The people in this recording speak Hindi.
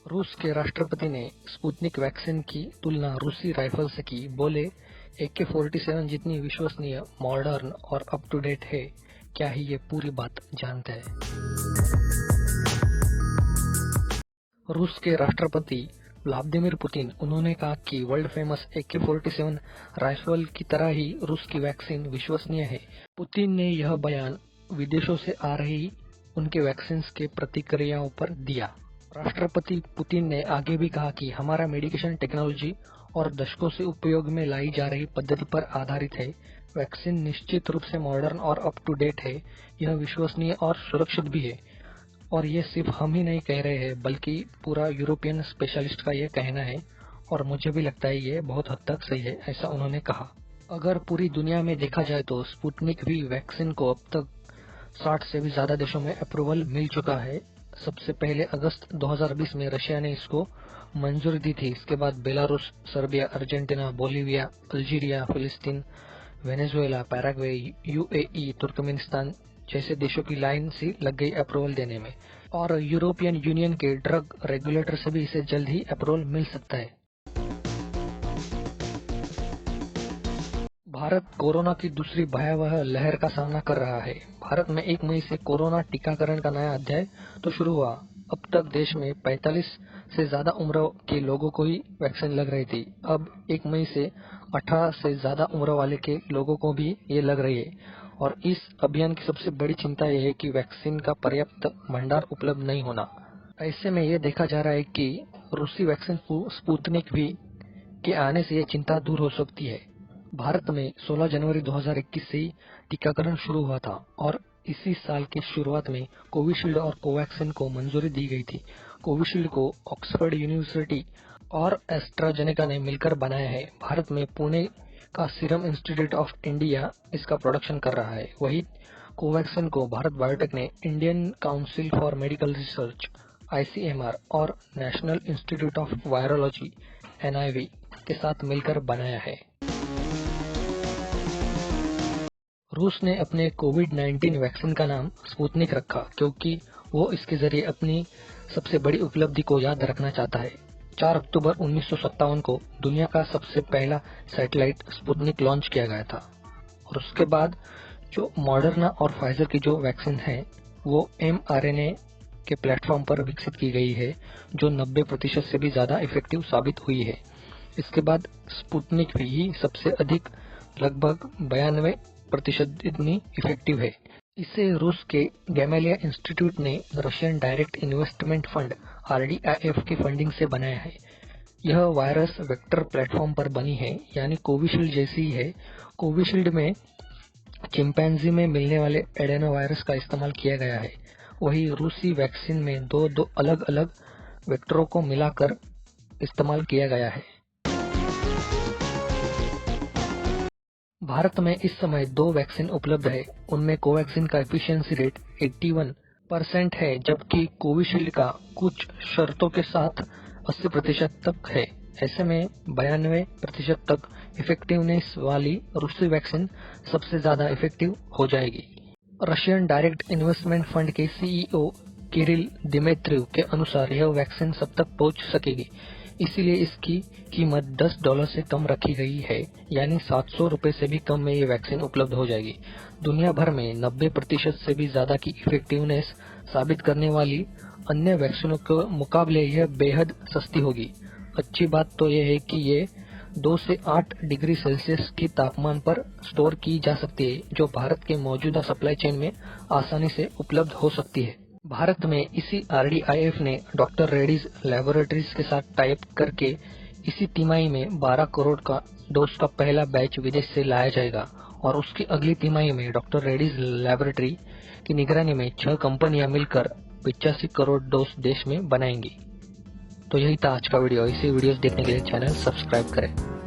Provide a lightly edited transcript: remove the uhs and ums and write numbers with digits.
रूस के राष्ट्रपति ने स्पुतनिक वैक्सीन की तुलना रूसी राइफल से की। बोले, AK-47 जितनी विश्वसनीय, मॉडर्न और अप टू डेट है। क्या ही ये पूरी बात जानते हैं? रूस के राष्ट्रपति व्लादिमीर पुतिन उन्होंने कहा कि वर्ल्ड फेमस AK-47 राइफल की तरह ही रूस की वैक्सीन विश्वसनीय है। पुतिन ने यह बयान विदेशों से आ रही उनके वैक्सीन के प्रतिक्रियाओं पर दिया। राष्ट्रपति पुतिन ने आगे भी कहा कि हमारा मेडिकेशन टेक्नोलॉजी और दशकों से उपयोग में लाई जा रही पद्धति पर आधारित है। वैक्सीन निश्चित रूप से मॉडर्न और अप टू डेट है। यह विश्वसनीय और सुरक्षित भी है। और ये सिर्फ हम ही नहीं कह रहे हैं, बल्कि पूरा यूरोपियन स्पेशलिस्ट का ये कहना है और मुझे भी लगता है ये बहुत हद तक सही है, ऐसा उन्होंने कहा। अगर पूरी दुनिया में देखा जाए तो स्पुतनिक वी वैक्सीन को अब तक 60 से भी ज्यादा देशों में अप्रूवल मिल चुका है। सबसे पहले अगस्त 2020 में रशिया ने इसको मंजूरी दी थी। इसके बाद Belarus, Serbia, Argentina, Bolivia, Algeria, फिलिस्तीन, वेनेजुएला, पैराग्वे, UAE, तुर्कमेनिस्तान जैसे देशों की लाइन सी लग गई अप्रूवल देने में। और यूरोपियन यूनियन के ड्रग रेगुलेटर से भी इसे जल्द ही अप्रूवल मिल सकता है। भारत कोरोना की दूसरी भयावह लहर का सामना कर रहा है। भारत में 1 मई से कोरोना टीकाकरण का नया अध्याय तो शुरू हुआ। अब तक देश में 45 से ज्यादा उम्र के लोगों को ही वैक्सीन लग रही थी। अब 1 मई से 18 से ज्यादा उम्र वाले के लोगों को भी ये लग रही है। और इस अभियान की सबसे बड़ी चिंता यह है कि वैक्सीन का पर्याप्त भंडार उपलब्ध नहीं होना। ऐसे में ये देखा जा रहा है कि रूसी वैक्सीन स्पुतनिक वी के आने से ये चिंता दूर हो सकती है। भारत में 16 जनवरी 2021 से ही टीकाकरण शुरू हुआ था और इसी साल के शुरुआत में कोविशील्ड और कोवैक्सीन को मंजूरी दी गई थी। कोविशील्ड को ऑक्सफोर्ड यूनिवर्सिटी और एस्ट्राजेनेका ने मिलकर बनाया है। भारत में पुणे का सीरम इंस्टीट्यूट ऑफ इंडिया इसका प्रोडक्शन कर रहा है। वही कोवैक्सीन को भारत बायोटेक ने Indian council for medical research ICMR और national institute of virology NIV के साथ मिलकर बनाया है। रूस ने अपने कोविड-19 वैक्सीन का नाम स्पुतनिक रखा क्योंकि वो इसके जरिए अपनी सबसे बड़ी उपलब्धि को याद रखना चाहता है। 4 अक्टूबर 1957 को दुनिया का सबसे पहला सैटेलाइट स्पुतनिक लॉन्च किया गया था। और उसके बाद जो मॉडर्ना और फाइजर की जो वैक्सीन है वो mRNA के प्लेटफॉर्म पर विकसित की गई है, जो 90% से भी ज्यादा इफेक्टिव साबित हुई है। इसके बाद स्पुतनिक भी ही सबसे अधिक, लगभग 92% इतनी इफेक्टिव है। इसे रूस के गैमेलिया इंस्टीट्यूट ने Russian direct investment fund RDIF की फंडिंग से बनाया है। यह वायरस वेक्टर प्लेटफॉर्म पर बनी है, यानी कोविशील्ड जैसी ही है। कोविशील्ड में चिंपैंजी में मिलने वाले एडेनोवायरस का इस्तेमाल किया गया है। वही रूसी वैक्सीन में दो अलग अलग वेक्टरों को मिलाकर इस्तेमाल किया गया है। भारत में इस समय 2 वैक्सीन उपलब्ध है। उनमें कोवैक्सीन का एफिशिएंसी रेट 81% है, जबकि कोविशील्ड का कुछ शर्तों के साथ 80% तक है। ऐसे में 92% तक इफेक्टिवनेस वाली रूसी वैक्सीन सबसे ज्यादा इफेक्टिव हो जाएगी। रशियन डायरेक्ट इन्वेस्टमेंट फंड के CEO किरिल दिमेत्रिव के अनुसार यह वैक्सीन सब तक पहुंच सकेगी, इसीलिए इसकी कीमत $10 से कम रखी गई है, यानी 700 रुपए से भी कम में ये वैक्सीन उपलब्ध हो जाएगी। दुनिया भर में 90% से भी ज्यादा की इफेक्टिवनेस साबित करने वाली अन्य वैक्सीनों के मुकाबले यह बेहद सस्ती होगी। अच्छी बात तो यह है कि ये 2 से 8 डिग्री सेल्सियस की तापमान पर स्टोर की जा सकती है, जो भारत के मौजूदा सप्लाई चेन में आसानी से उपलब्ध हो सकती है। भारत में इसी RDIF ने डॉक्टर रेड्डीज लैबोरेटरीज के साथ टाइप करके इसी तिमाही में 12 करोड़ का डोज का पहला बैच विदेश से लाया जाएगा और उसकी अगली तिमाही में डॉक्टर रेड्डीज लैबोरेटरी की निगरानी में 6 कंपनियां मिलकर 85 करोड़ डोज देश में बनाएंगी। तो यही था आज का वीडियो। इसी वीडियोस देखने के लिए चैनल सब्सक्राइब करें।